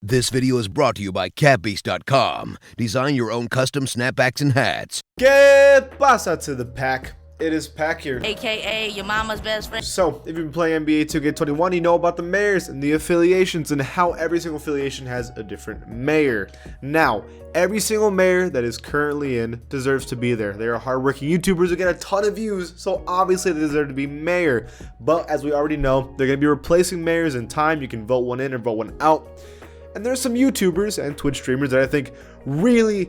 This video is brought to you by catbeast.com. Design your own custom snapbacks and hats. ¿Qué pasa to the pack? It is Pack here. AKA your mama's best friend. So, if you've been playing NBA 2K21, you know about the mayors and the affiliations and how every single affiliation has a different mayor. Now, every single mayor that is currently in deserves to be there. They are hardworking YouTubers who get a ton of views, so obviously they deserve to be mayor. But as we already know, they're going to be replacing mayors in time. You can vote one in or vote one out. And there's some YouTubers and Twitch streamers that I think really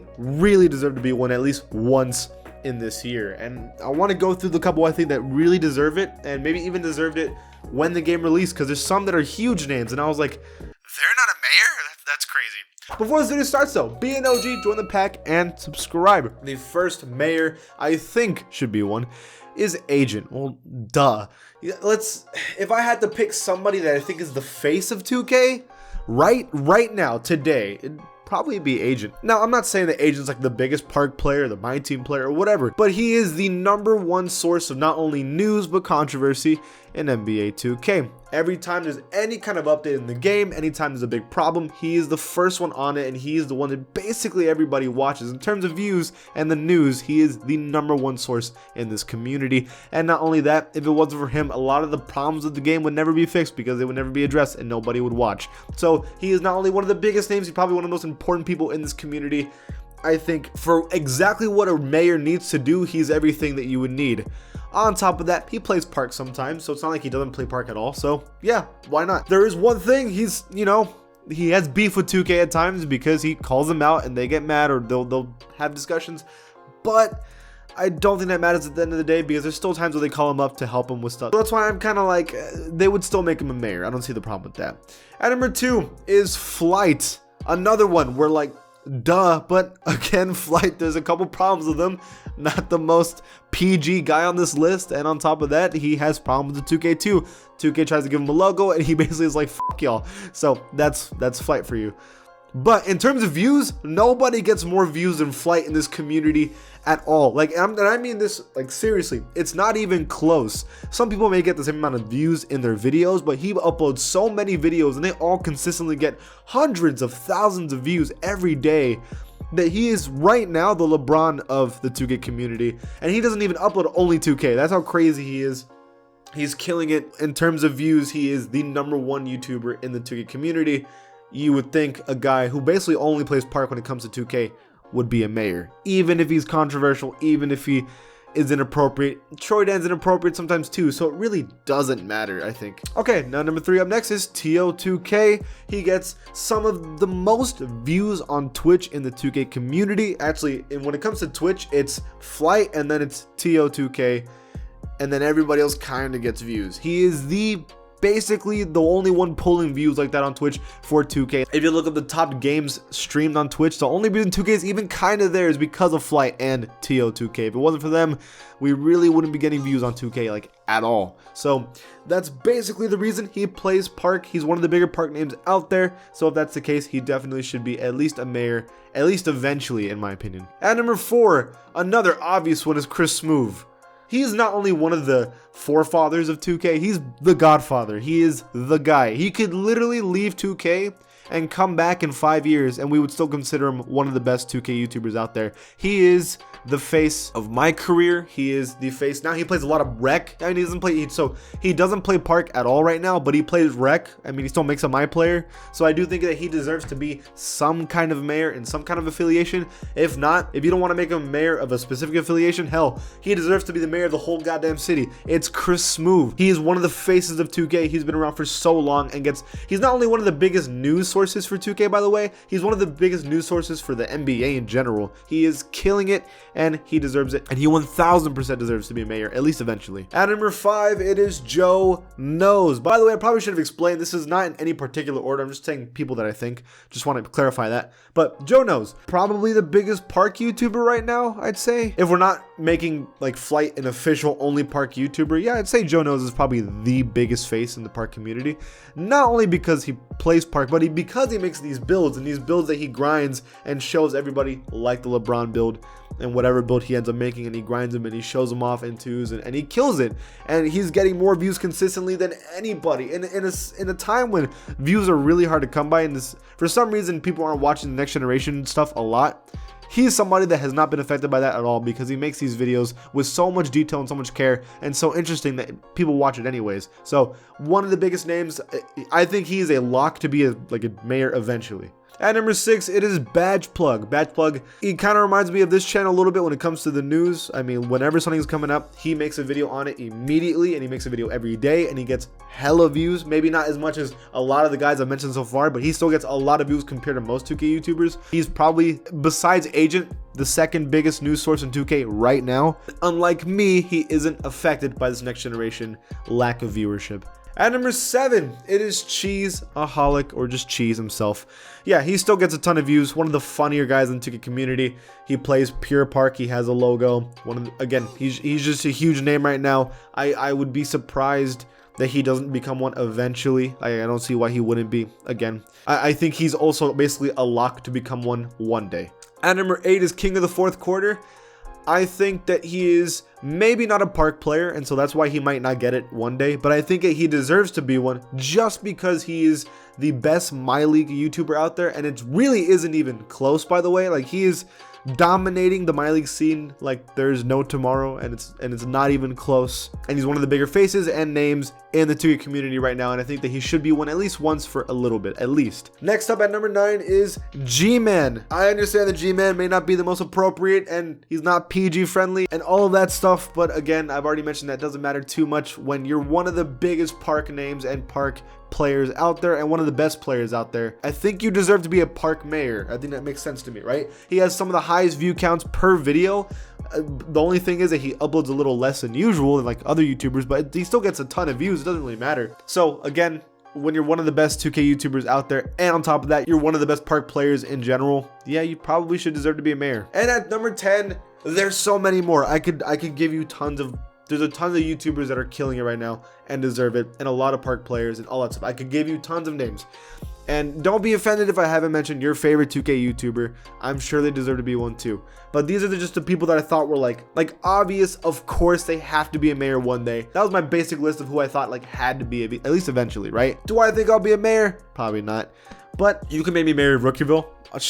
deserve to be one at least once in this year, and I want to go through the couple I think that really deserve it, and maybe even deserved it when the game released, because there's some that are huge names, and I was like, they're not a mayor? That's crazy. Before this video starts though, be an OG, join the pack, and subscribe. The first mayor I think should be one is Agent. Well, duh. If I had to pick somebody that I think is the face of 2K, right now, today, it'd probably be Agent. Now, I'm not saying that Agent's like the biggest park player, the My Team player, or whatever, but he is the #1 source of not only news but controversy in NBA 2K. Every time there's any kind of update in the game, anytime there's a big problem, he is the first one on it, and he is the one that basically everybody watches. In terms of views and the news, he is the #1 source in this community. And not only that, if it wasn't for him, a lot of the problems with the game would never be fixed because they would never be addressed and nobody would watch. So he is not only one of the biggest names, he's probably one of the most important people in this community. I think for exactly what a mayor needs to do, he's everything that you would need. On top of that, he plays park sometimes, so it's not like he doesn't play park at all. So yeah, why not? There is one thing, he has beef with 2K at times because he calls them out and they get mad, or they'll have discussions. But I don't think that matters at the end of the day, because there's still times where they call him up to help him with stuff. So that's why I'm kind of like, they would still make him a mayor. I don't see the problem with that. At number 2 is Flight. Another one where, like, duh, but again, Flight, there's a couple problems with him. Not the most PG guy on this list, and on top of that, he has problems with 2K too. 2K tries to give him a logo, and he basically is like, fuck y'all. So that's Flight for you. But in terms of views, nobody gets more views than Flight in this community at all. Like, and I mean this, like, seriously, it's not even close. Some people may get the same amount of views in their videos, but he uploads so many videos and they all consistently get hundreds of thousands of views every day that he is right now the LeBron of the 2K community. And he doesn't even upload only 2K. That's how crazy he is. He's killing it in terms of views. He is the #1 YouTuber in the 2K community. You would think a guy who basically only plays park when it comes to 2K would be a mayor, even if he's controversial, even if he is inappropriate. Troy Dan's inappropriate sometimes too, so it really doesn't matter, I think. Okay, now number 3 up next is TO2K. He gets some of the most views on Twitch in the 2K community. Actually, and when it comes to Twitch, it's Flight and then it's TO2K, and then everybody else kind of gets views. He is basically the only one pulling views like that on Twitch for 2K. If you look up the top games streamed on Twitch, the only reason 2K is even kind of there is because of Flight and TO2K. If it wasn't for them, we really wouldn't be getting views on 2K like at all. So that's basically the reason he plays park. He's one of the bigger park names out there. So if that's the case, he definitely should be at least a mayor, at least eventually, in my opinion. At number 4, another obvious one is Smoove. He is not only one of the forefathers of 2K, he's the godfather. He is the guy. He could literally leave 2K and come back in 5 years and we would still consider him one of the best 2K YouTubers out there. He is the face of my career. He is the face. Now he plays a lot of rec. I mean, he doesn't play park at all right now, but he plays rec. I mean, he still makes a my player. So I do think that he deserves to be some kind of mayor in some kind of affiliation. If not, if you don't want to make him mayor of a specific affiliation, hell, he deserves to be the mayor of the whole goddamn city. It's Smoove. He is one of the faces of 2K. He's been around for so long and he's not only one of the biggest news sources for 2K, by the way, he's one of the biggest news sources for the NBA in general. He is killing it and he deserves it, and he 1000% deserves to be a mayor, at least eventually. At number 5, it is Joe Knows. By the way, I probably should have explained this is not in any particular order. I'm just saying people that I think. Just want to clarify that. But Joe Knows, probably the biggest park YouTuber right now, I'd say. If we're not making like Flight an official only park YouTuber, yeah, I'd say Joe Knows is probably the biggest face in the park community. Not only because he plays park, but because he makes these builds, and these builds that he grinds and shows everybody, like the LeBron build and whatever build he ends up making, and he grinds them and he shows them off in twos, and he kills it, and he's getting more views consistently than anybody in a time when views are really hard to come by, and this, for some reason, people aren't watching the next generation stuff a lot. He's somebody that has not been affected by that at all, because he makes these videos with so much detail and so much care and so interesting that people watch it anyways. So one of the biggest names, I think he is a lock to be like a mayor eventually. At number 6, it is Badge Plug. Badge Plug, he kind of reminds me of this channel a little bit when it comes to the news. I mean, whenever something's coming up, he makes a video on it immediately, and he makes a video every day, and he gets hella views. Maybe not as much as a lot of the guys I've mentioned so far, but he still gets a lot of views compared to most 2K YouTubers. He's probably, besides Agent, the second biggest news source in 2K right now. Unlike me, he isn't affected by this next generation lack of viewership. At number 7, it is Cheeseaholic, or just Cheese himself. Yeah, he still gets a ton of views. One of the funnier guys in the 2K community. He plays Pure Park. He has a logo. Again, he's just a huge name right now. I would be surprised that he doesn't become one eventually. I don't see why he wouldn't be. Again, I think he's also basically a lock to become one day. At number 8 is King of the Fourth Quarter. I think that he is maybe not a park player, and so that's why he might not get it one day, but I think that he deserves to be one just because he is the best My League YouTuber out there, and it really isn't even close, by the way. Like, he is dominating the My League scene like there's no tomorrow, and it's not even close, and he's one of the bigger faces and names in the 2K community right now, and I think that he should be one at least once for a little bit, at least. Next up at number 9 is GMan. I understand that GMan may not be the most appropriate, and he's not PG friendly and all of that stuff, but again, I've already mentioned that doesn't matter too much when you're one of the biggest park names and park players out there, and one of the best players out there. I think you deserve to be a park mayor. I think that makes sense to me, right? He has some of the highest view counts per video. The only thing is that he uploads a little less than usual than like other YouTubers, but he still gets a ton of views. It doesn't really matter. So again, when you're one of the best 2K YouTubers out there, and on top of that, you're one of the best park players in general, yeah, you probably should deserve to be a mayor. And at number 10, there's so many more. I could give you there's a ton of YouTubers that are killing it right now and deserve it, and a lot of park players and all that stuff. I could give you tons of names. And don't be offended if I haven't mentioned your favorite 2K YouTuber. I'm sure they deserve to be one too. But these are just the people that I thought were like obvious. Of course they have to be a mayor one day. That was my basic list of who I thought like had to be, at least eventually, right? Do I think I'll be a mayor? Probably not. But you can make me mayor of Rookieville.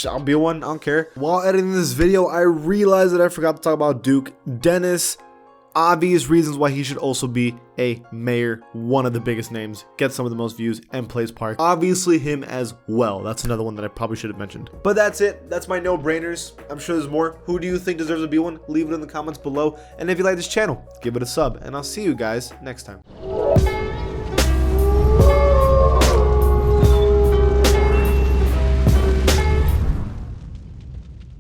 I'll be one, I don't care. While editing this video, I realized that I forgot to talk about Duke Dennis. Obvious reasons why he should also be a mayor, one of the biggest names, gets some of the most views, and plays park. Obviously him as well. That's another one that I probably should have mentioned. But that's it. That's my no-brainers. I'm sure there's more. Who do you think deserves to be one? Leave it in the comments below. And if you like this channel, give it a sub. And I'll see you guys next time.